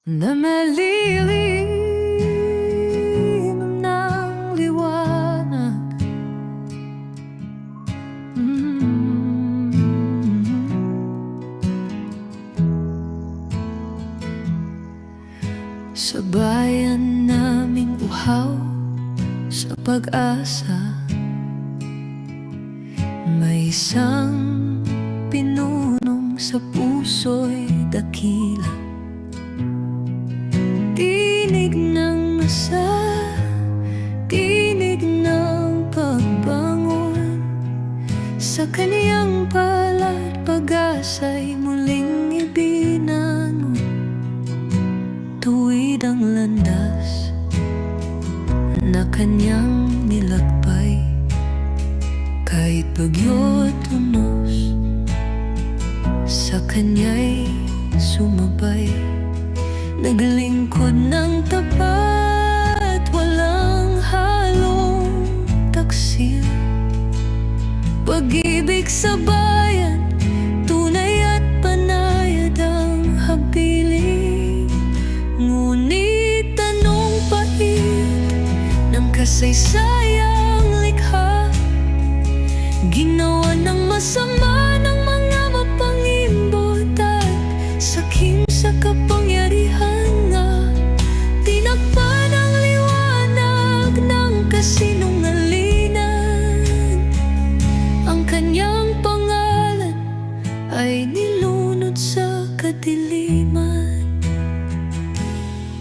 na malilim ng liwanag. Sa bayan naming uhaw sa pag-asa, may isang pinunong sa puso'y dakila. Tinig ng nasa, tinig ng pagbangon. Sa kaniyang palad pag-asa'y muling ibinangon. Tuwid ang landas na kanyang nilakbay, kahit bagyo't unos, sa kanya'y sumabay. Naglingkod ng tapat, walang halong taksil. Pag-ibig sa bayan, tunay at panayad ang habiling. Ngunit anong pait ng kasaysayang likha, ginawa ng masama ng mga mapangimbot at sakim sa kapangyarihan nga. Tinakpan ang liwanag ng kasinungalingan. Ang kanyang pangalan ay nilunod sa kadiliman.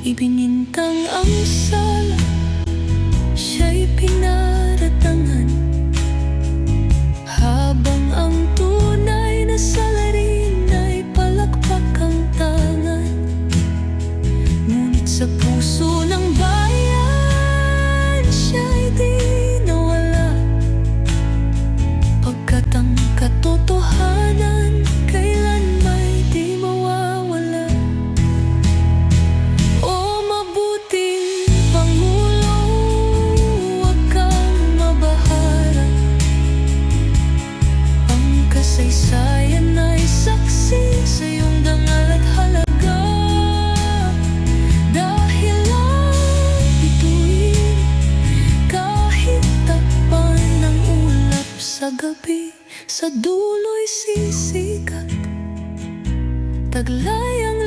Ibinintang ang sala, siya'y pinaratangan, habang ang tunay na salarin ay palakpak ang tangan. Ngunit sa puso ng bayan, siya'y di nawala, pagkat ang katotohanan kailan may di mawawala. O mabuting Pangulo, huwag kang mabahara. Ang kasaysayan ay saksi sa iyong dangal at halaga. Dahil ang bituin, kahit takpan ng ulap sa gabi, sa dulo'y sisikat. Taglay ang